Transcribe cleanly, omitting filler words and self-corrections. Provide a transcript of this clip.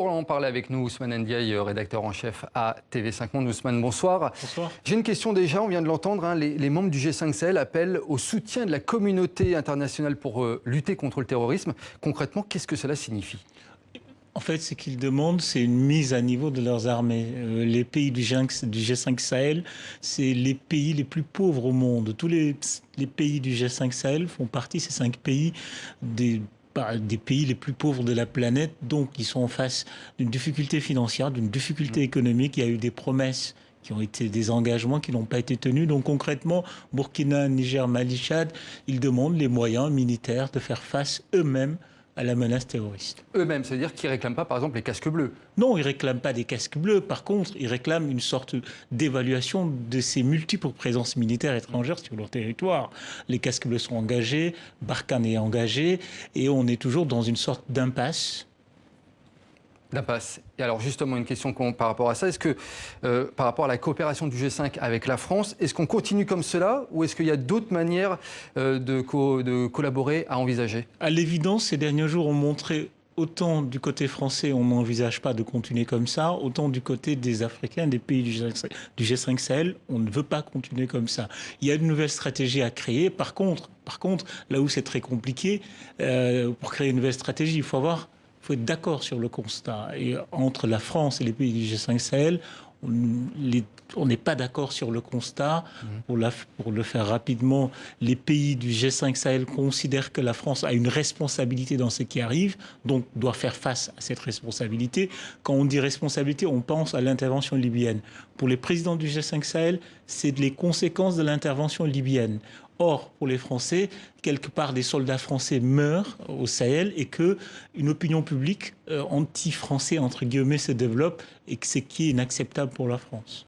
Pour en parler avec nous, Ousmane Ndiaye, rédacteur en chef à TV5 Monde. Ousmane, bonsoir. Bonsoir. J'ai une question déjà, on vient de l'entendre, hein, les membres du G5 Sahel appellent au soutien de la communauté internationale pour lutter contre le terrorisme. Concrètement, qu'est-ce que cela signifie? En fait, ce qu'ils demandent, c'est une mise à niveau de leurs armées. Les pays du G5 Sahel, c'est les pays les plus pauvres au monde. Tous les pays du G5 Sahel font partie, ces 5 pays, des pays les plus pauvres de la planète. Donc, ils sont en face d'une difficulté financière, d'une difficulté économique. Il y a eu des promesses qui ont été des engagements qui n'ont pas été tenus. Donc concrètement, Burkina, Niger, Mali, Tchad, ils demandent les moyens militaires de faire face eux-mêmes à la menace terroriste. Eux-mêmes, ça veut dire qu'ils ne réclament pas, par exemple, les casques bleus? Non, ils ne réclament pas des casques bleus. Par contre, ils réclament une sorte d'évaluation de ces multiples présences militaires étrangères sur leur territoire. Les casques bleus sont engagés, Barkhane est engagé, et on est toujours dans une sorte d'impasse. D'impasse. Et alors justement, une question par rapport à ça, est-ce que par rapport à la coopération du G5 avec la France, est-ce qu'on continue comme cela ou est-ce qu'il y a d'autres manières de collaborer à envisager? À l'évidence, ces derniers jours ont montré, autant du côté français, on n'envisage pas de continuer comme ça, autant du côté des Africains, des pays du G5 Sahel, on ne veut pas continuer comme ça. Il y a une nouvelle stratégie à créer. Par contre, là où c'est très compliqué, pour créer une nouvelle stratégie, il faut être d'accord sur le constat. Et entre la France et les pays du G5 Sahel, on n'est pas d'accord sur le constat. Pour le faire rapidement, les pays du G5 Sahel considèrent que la France a une responsabilité dans ce qui arrive, donc doit faire face à cette responsabilité. Quand on dit responsabilité, on pense à l'intervention libyenne. Pour les présidents du G5 Sahel, c'est les conséquences de l'intervention libyenne. Or, pour les Français, quelque part, des soldats français meurent au Sahel et qu'une opinion publique anti-français, entre guillemets, se développe et que ce qui est inacceptable pour la France.